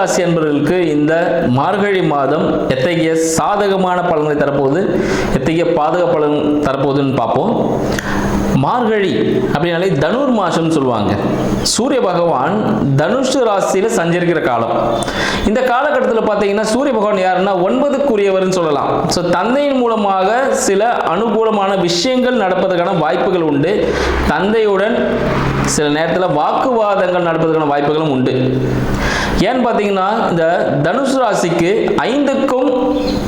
ராசி என்பவர்களுக்கு இந்த மார்கழி மாதம் எத்தகைய சாதகமான பலன்களை தரப்போகுது, எத்தகைய பாதக பலன் தரப்போகுதுன்னு பார்ப்போம். மார்கழி அப்படின்னாலே தனுர் மாசம் சொல்லுவாங்க. சூரிய பகவான் தனுஷு ராசியில் சஞ்சரிக்கிற காலம். இந்த காலகட்டத்தில் பார்த்தீங்கன்னா சூரிய பகவான் யாருன்னா 9க்குரியவர்னு சொல்லலாம். ஸோ தந்தையின் மூலமாக சில அனுகூலமான விஷயங்கள் நடப்பதற்கான வாய்ப்புகள் உண்டு. தந்தையுடன் சில நேரத்தில் வாக்குவாதங்கள் நடப்பதற்கான வாய்ப்புகளும் உண்டு. ஏன்னு பார்த்தீங்கன்னா இந்த தனுசு ராசிக்கு 5க்கும்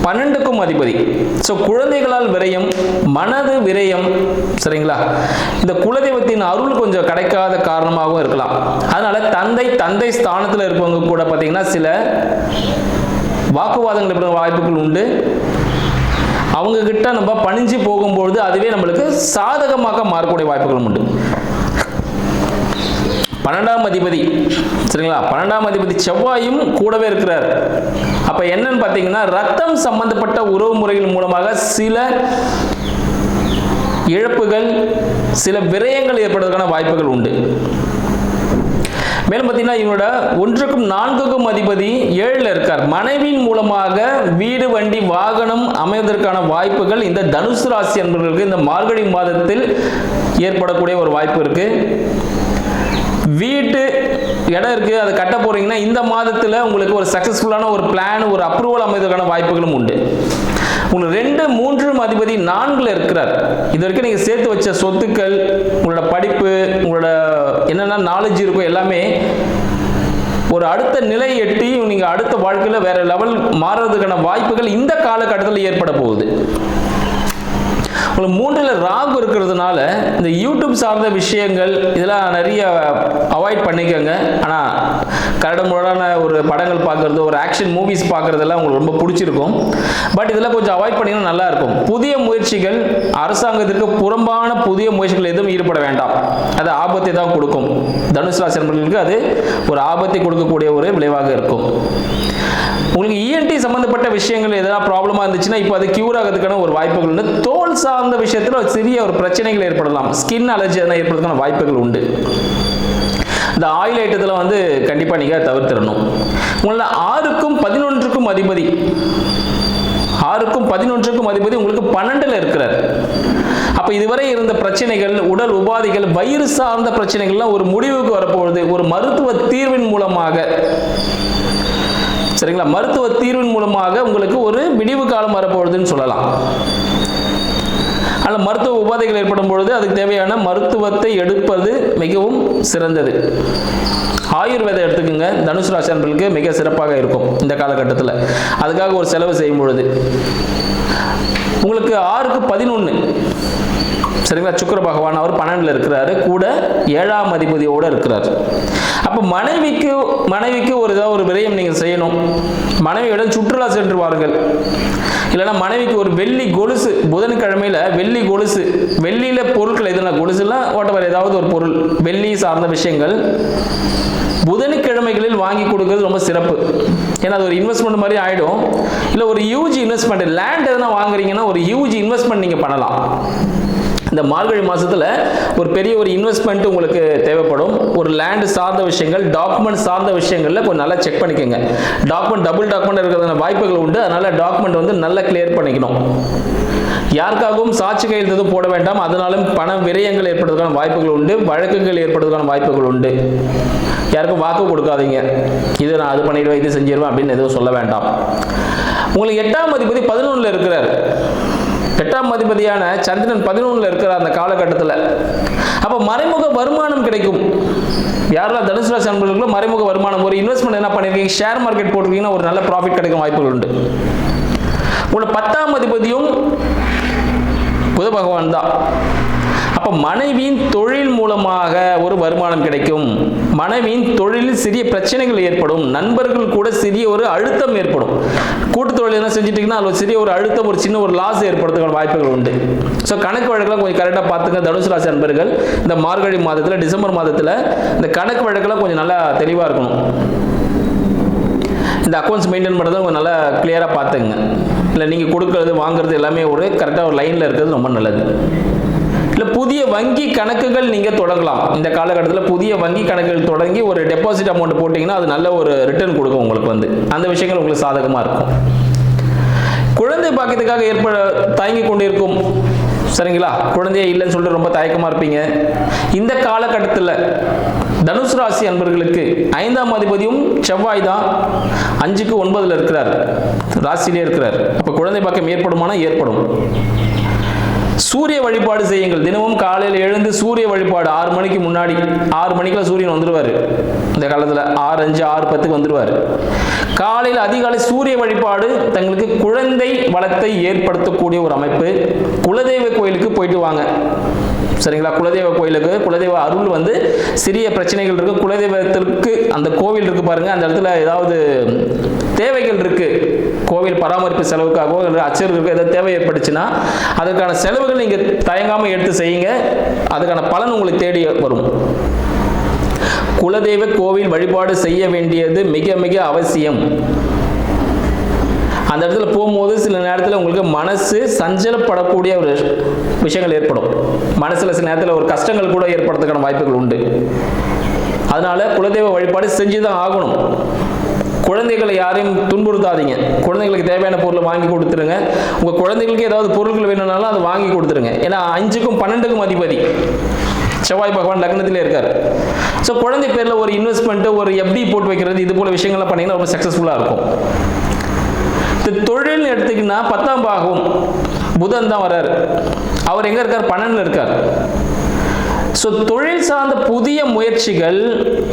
12க்கும் அதிபதி. ஸோ குழந்தைகளால் விரயம், மனது விரயம், சரிங்களா? இந்த குலதெய்வத்தின் அருள் கொஞ்சம் கிடைக்காத காரணமாகவும் இருக்கலாம். அதனால தந்தை ஸ்தானத்தில் இருப்பவங்க கூட பார்த்தீங்கன்னா சில வாக்குவாதங்கள் ஏற்பட வாய்ப்புகள் உண்டு. அவங்க கிட்ட நம்ம பணிஞ்சு போகும்பொழுது அதுவே நம்மளுக்கு சாதகமாக மாறக்கூடிய வாய்ப்புகளும் உண்டு. 12ஆம் அதிபதி, சரிங்களா? 12ஆம் அதிபதி செவ்வாயும் கூடவே இருக்கிறார். அப்ப என்னன்னு பார்த்தீங்கன்னா ரத்தம் சம்பந்தப்பட்ட உறவு முறைகள் மூலமாக சில இழப்புகள், சில விரயங்கள் ஏற்படுவதற்கான வாய்ப்புகள் உண்டு. மேலும் பார்த்தீங்கன்னா இவனோட 1க்கும் 4க்கும் அதிபதி 7ல் இருக்கார். மனைவியின் மூலமாக வீடு, வண்டி, வாகனம் அமைவதற்கான வாய்ப்புகள் இந்த தனுசு ராசி என்பவர்களுக்கு இந்த மார்கழி மாதத்தில் ஏற்படக்கூடிய ஒரு வாய்ப்பு இருக்கு. வீட்டு இடம் இருக்கு, அதை கட்ட போறீங்கன்னா இந்த மாதத்தில் உங்களுக்கு ஒரு சக்சஸ்ஃபுல்லான ஒரு பிளான், ஒரு அப்ரூவல் அமைவதற்கான வாய்ப்புகளும் உண்டு. உங்களுக்கு 2, 3 அதிபதி 4ல் இருக்கிறார். இது வரைக்கும் நீங்க சேர்த்து வச்ச சொத்துக்கள், உங்களோட படிப்பு, உங்களோட என்னென்ன நாலேஜ் இருக்கோ எல்லாமே ஒரு அடுத்த நிலை எட்டி நீங்க அடுத்த வாழ்க்கையில் வேற லெவல் மாறுறதுக்கான வாய்ப்புகள் இந்த காலகட்டத்தில் ஏற்பட போகுது. உங்களுக்கு 3ல் ராகு இருக்கிறதுனால இந்த யூடியூப் சார்ந்த விஷயங்கள் இதெல்லாம் நிறைய அவாய்ட் பண்ணிக்கோங்க. ஆனால் கரடுமுரடான ஒரு படங்கள் பார்க்குறது, ஒரு ஆக்ஷன் மூவிஸ் பார்க்குறதெல்லாம் உங்களுக்கு ரொம்ப பிடிச்சிருக்கும். பட் இதெல்லாம் கொஞ்சம் அவாய்ட் பண்ணிங்கன்னா நல்லா இருக்கும். புதிய முயற்சிகள், அரசாங்கத்திற்கு புறம்பான புதிய முயற்சிகள் எதுவும் ஈடுபட வேண்டாம். அது ஆபத்தை தான் கொடுக்கும். தனுசு ராசி நண்பர்களுக்கு அது ஒரு ஆபத்தை கொடுக்கக்கூடிய ஒரு விளைவாக இருக்கும். உங்களுக்கு இஎன்டி சம்பந்தப்பட்ட விஷயங்கள் எதனா ப்ராப்ளமா இருந்துச்சுன்னா இப்போ அது கியூர் ஆகிறதுக்கான ஒரு வாய்ப்புகள் உண்டு. தோல் சார்ந்த விஷயத்தில் ஒரு சிறிய ஒரு பிரச்சனைகள் ஏற்படலாம். ஸ்கின் அலர்ஜி எதனா ஏற்படுறதுக்கான வாய்ப்புகள் உண்டு. இந்த ஆயில் ஐட்டத்தில் கண்டிப்பாக நீங்கள் தவிர்த்திடணும். உங்களோட 6க்கும் 11க்கும் அதிபதி, 6க்கும் 11க்கும் அதிபதி உங்களுக்கு 12ல் இருக்கிறார். அப்ப இதுவரை இருந்த பிரச்சனைகள், உடல் உபாதைகள், வயிறு சார்ந்த பிரச்சனைகள்லாம் ஒரு முடிவுக்கு வரப்போகுது. ஒரு மருத்துவ தீர்வின் மூலமாக, சரிங்களா? மருத்துவ தீர்வின் மூலமாக உங்களுக்கு ஒரு விடிவு காலம் வரப்போகுதுன்னு சொல்லலாம். ஆனால் மருத்துவ உபாதைகள் ஏற்படும் பொழுது அதுக்கு தேவையான மருத்துவத்தை எடுப்பது மிகவும் சிறந்தது. ஆயுர்வேதம் எடுத்துக்கோங்க, தனுசு ராசி நண்பர்களுக்கு மிக சிறப்பாக இருக்கும் இந்த காலகட்டத்தில். அதுக்காக ஒரு செலவு செய்யும் பொழுது உங்களுக்கு 6க்கு 11, சரிங்களா? சுக்கிர பகவான் அவர் 12ல் இருக்கிறாரு, கூட 7ஆம் அதிபதியோடு இருக்கிறார். அப்போ மனைவிக்கு ஒரு ஏதாவது ஒரு விரயம் நீங்கள் செய்யணும். மனைவியுடன் சுற்றுலா சென்று வாருங்கள். இல்லைன்னா மனைவிக்கு ஒரு வெள்ளி கொலுசு, புதன்கிழமையில வெள்ளி கொலுசு, வெள்ளியில பொருட்கள் எதுனா கொலுசுலாம் ஓட்டவர் ஏதாவது ஒரு பொருள், வெள்ளி சார்ந்த விஷயங்கள் புதன்கிழமைகளில் வாங்கி கொடுக்கிறது ரொம்ப சிறப்பு. ஏன்னா அது ஒரு இன்வெஸ்ட்மெண்ட் மாதிரி ஆகிடும். இல்லை ஒரு ஹியூஜ் இன்வெஸ்ட்மெண்ட், லேண்ட் எதுனா வாங்குறீங்கன்னா ஒரு ஹியூஜ் இன்வெஸ்ட்மெண்ட் நீங்கள் பண்ணலாம். இந்த மார்கழி மாதத்தில் ஒரு பெரிய ஒரு இன்வெஸ்ட்மெண்ட் உங்களுக்கு தேவைப்படும். ஒரு லேண்ட் சார்ந்த விஷயங்கள், டாக்குமெண்ட் சார்ந்த விஷயங்களில் கொஞ்சம் நல்லா செக் பண்ணிக்கோங்க. டபுள் டாக்குமெண்ட் இருக்கிறதான வாய்ப்புகள் உண்டு. அதனால் டாக்குமெண்ட் நல்லா கிளியர் பண்ணிக்கணும். யாருக்காகவும் சாட்சி கையெழுத்து போட வேண்டாம். அதனாலும் பண விரயங்கள் ஏற்படுவதற்கான வாய்ப்புகள் உண்டு. வழக்குகள் ஏற்படுவதற்கான வாய்ப்புகள் உண்டு. யாருக்கும் வாக்கு கொடுக்காதீங்க. இது நான் அது பண்ணிடுவேன், இது செஞ்சிருவேன் அப்படின்னு எதுவும் சொல்ல வேண்டாம். உங்களுக்கு 8ஆம் அதிபதி 11ல் இருக்கிறார். 8ஆம் அதிபதியான சந்திரன் 11ல் இருக்கிற அந்த காலகட்டத்தில் அப்போ மறைமுக வருமானம் கிடைக்கும். யாரெல்லாம் தனுசு ராசி நண்பர்களுக்கு மறைமுக வருமானம், ஒரு இன்வெஸ்ட்மெண்ட் என்ன பண்ணிருக்கீங்க, ஷேர் மார்க்கெட் போட்டிருக்கீங்கன்னா ஒரு நல்ல ப்ராஃபிட் கிடைக்கும் வாய்ப்புகள் உண்டு. உங்களோட 10ஆம் அதிபதியும் புத பகவான் தான். அப்ப மனைவியின் தொழில் மூலமாக ஒரு வருமானம் கிடைக்கும். மனைவியின் தொழிலில் சிறிய பிரச்சனைகள் ஏற்படும். நண்பர்கள் கூட சிறிய ஒரு அழுத்தம் ஏற்படும். கூட்டு தொழில் என்ன செஞ்சிட்டீங்கன்னா அது சிறிய ஒரு அழுத்தம், ஒரு சின்ன ஒரு லாஸ் ஏற்படுறதுக்கான வாய்ப்புகள் உண்டு. ஸோ கணக்கு வழக்கெல்லாம் கொஞ்சம் கரெக்டாக பார்த்துங்க தனுசு ராசி நண்பர்கள். இந்த மார்கழி மாதத்தில், டிசம்பர் மாதத்தில் இந்த கணக்கு வழக்கெல்லாம் கொஞ்சம் நல்லா தெளிவாக இருக்கணும். இந்த அக்கௌண்ட்ஸ் மெயின்டைன் பண்ணுறது கொஞ்சம் நல்லா கிளியராக பார்த்துங்க. இல்லை நீங்கள் கொடுக்கறது வாங்குறது எல்லாமே ஒரு கரெக்டாக ஒரு லைனில் இருக்கிறது ரொம்ப நல்லது. இல்லை புதிய வங்கி கணக்குகள் நீங்கள் தொடங்கலாம். இந்த காலகட்டத்தில் புதிய வங்கி கணக்குகள் தொடங்கி ஒரு டெபாசிட் அமௌண்ட் போட்டிங்கன்னா அது நல்ல ஒரு ரிட்டர்ன் கொடுக்கும் உங்களுக்கு. அந்த விஷயங்கள் உங்களுக்கு சாதகமாக இருக்கும். குழந்தை பாக்கியத்துக்காக தயங்கி கொண்டிருக்கும், சரிங்களா, குழந்தையே இல்லைன்னு சொல்லிட்டு ரொம்ப தயக்கமாக இருப்பீங்க. இந்த காலகட்டத்தில் தனுசு ராசி அன்பர்களுக்கு 5ஆம் அதிபதியும் செவ்வாய் தான், 5க்கு 9ல் இருக்கிறார், ராசியிலே இருக்கிறார். அப்போ குழந்தை பாக்கியம் ஏற்படுமானா ஏற்படும். சூரிய வழிபாடு செய்யுங்கள். தினமும் காலையில் எழுந்து சூரிய வழிபாடு 6 மணிக்கு முன்னாடி, 6 மணிக்கெல்லாம் சூரியன் வந்துடுவார். இந்த காலத்தில் 6:05 6:10 வந்துடுவார். காலையில் அதிகாலை சூரிய வழிபாடு தங்களுக்கு குழந்தை வளத்தை ஏற்படுத்தக்கூடிய ஒரு அமைப்பு. குலதெய்வ கோயிலுக்கு போயிட்டு வாங்க, சரிங்களா. குலதெய்வ கோயிலுக்கு, குலதெய்வ அருள் சிறிய பிரச்சனைகள் இருக்கு, குலதெய்வத்திற்கு அந்த கோவில் இருக்கு பாருங்க, அந்த இடத்துல ஏதாவது தேவைகள் இருக்கு, கோவில் பராமரிப்பு செலவுக்காகவோ அச்சருக்கு ஏதாவது தேவை ஏற்பட்டுச்சுன்னா அதற்கான செலவுகள் நீங்க தயங்காம எடுத்து செய்யுங்க. அதுக்கான பலன் உங்களுக்கு தேடி வரும். குலதெய்வ கோவில் வழிபாடு செய்ய வேண்டியது மிக மிக அவசியம். அந்த இடத்துல போகும்போது சில நேரத்தில் உங்களுக்கு மனசு சஞ்சலப்படக்கூடிய ஒரு விஷயங்கள் ஏற்படும். மனசுல சில நேரத்தில் ஒரு கஷ்டங்கள் கூட ஏற்படுறதுக்கான வாய்ப்புகள் உண்டு. அதனால குலதெய்வ வழிபாடு செஞ்சுதான் ஆகணும். குழந்தைகளை யாரையும் துன்புறுத்தாதீங்க. குழந்தைகளுக்கு தேவையான பொருளை வாங்கி கொடுத்துருங்க. உங்க குழந்தைகளுக்கு ஏதாவது பொருட்கள் வேணும்னாலும் அதை வாங்கி கொடுத்துருங்க. ஏன்னா 5க்கும் 12க்கும் அதிபதி செவ்வாய் பகவான் லக்னத்திலே இருக்கார். ஸோ குழந்தை பேரில் ஒரு இன்வெஸ்ட்மெண்ட், ஒரு FD போட்டு வைக்கிறது, இது போல விஷயங்கள்லாம் பண்ணீங்கன்னா ரொம்ப சக்ஸஸ்ஃபுல்லாக இருக்கும். தொழில் எடுத்துக்கிட்டா 10ஆம் பாகம் புதன் தான் வர்றார். அவர் எங்க இருக்கார்? 12ல் இருக்கார். ஸோ தொழில் சார்ந்த புதிய முயற்சிகள்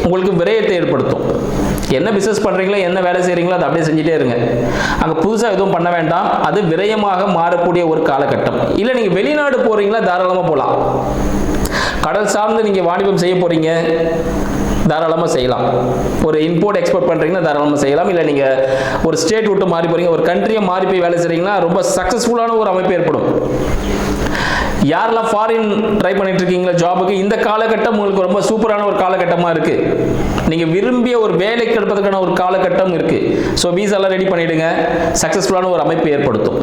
உங்களுக்கு விரயத்தை ஏற்படுத்தும். என்ன பிசினஸ் பண்றீங்களோ, என்ன வேலை செய்றீங்களோ அதை அப்படியே செஞ்சுட்டே இருங்க. அங்க புதுசா எதுவும் பண்ண வேண்டாம். அது விரயமாக மாறக்கூடிய ஒரு காலகட்டம். இல்ல நீங்க வெளிநாடு போறீங்களா, தாராளமா போகலாம். கடல் சார்ந்து நீங்க வாணிபம் செய்ய போறீங்க, தாராளமா செய்யலாம். ஒரு இம்போர்ட் எக்ஸ்போர்ட் பண்றீங்கன்னா தாராளமா செய்யலாம். இல்ல நீங்க ஒரு ஸ்டேட் விட்டு மாறி போறீங்க, ஒரு கண்ட்ரியை மாறி போய் வேலை செய்றீங்கன்னா ரொம்ப சக்சஸ்ஃபுல்லான ஒரு அமைப்பு ஏற்படும். யாரெல்லாம் ஃபாரின் ட்ரை பண்ணிட்டு இருக்கீங்களா ஜாபுக்கு, இந்த காலகட்டம் உங்களுக்கு ரொம்ப சூப்பரான ஒரு காலகட்டமா இருக்கு. நீங்க விரும்பிய ஒரு வேலை கிடைப்பதற்கான ஒரு காலகட்டம் இருக்கு. ஸோ வீசாலாம் ரெடி பண்ணிடுங்க, சக்சஸ்ஃபுல்லான ஒரு அமைப்பு ஏற்படுத்தும்.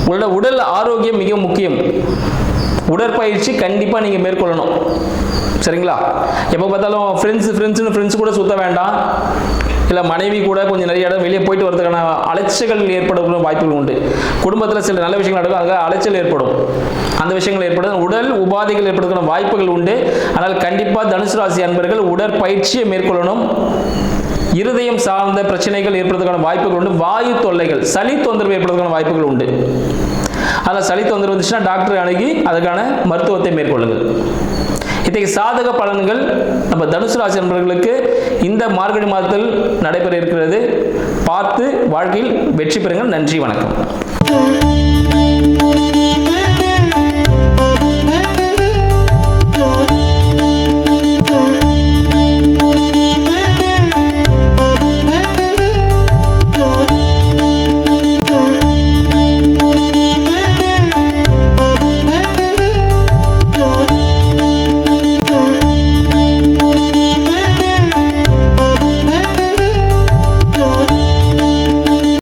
உங்களோட உடல் ஆரோக்கியம் மிக முக்கியம். உடற்பயிற்சி கண்டிப்பா நீங்க மேற்கொள்ளணும், சரிங்களா. எப்போ பார்த்தாலும் ஃப்ரெண்ட்ஸ் கூட சுத்த வேண்டாம். இல்லை மனைவி கூட கொஞ்சம் நிறைய இடம் வெளியே போயிட்டு வரதுக்கான அலைச்சல்கள் ஏற்படக்கூடிய வாய்ப்புகள் உண்டு. குடும்பத்தில் சில நல்ல விஷயங்கள் நடக்கும், அதுக்காக அலைச்சல் ஏற்படும். அந்த விஷயங்கள் ஏற்படும், உடல் உபாதைகள் ஏற்படுறதுக்கான வாய்ப்புகள் உண்டு. ஆனால் கண்டிப்பாக தனுசு ராசி அன்பர்கள் உடற்பயிற்சியை மேற்கொள்ளணும். இருதயம் சார்ந்த பிரச்சனைகள் ஏற்படுறதுக்கான வாய்ப்புகள் உண்டு. வாயு தொல்லைகள், சளி தொந்தரவு ஏற்படுறதுக்கான வாய்ப்புகள் உண்டு. அதில் சளி தொந்தரவு வந்துச்சுன்னா டாக்டரை அணுகி அதுக்கான மருத்துவத்தை மேற்கொள்ளுங்கள். இத்தகைய சாதக பலன்கள் நம்ம தனுசு ராசி நண்பர்களுக்கு இந்த மார்கழி மாதத்தில் நடைபெற இருக்கிறது. பார்த்து வாழ்க்கையில் வெற்றி பெறுங்கள். நன்றி, வணக்கம்.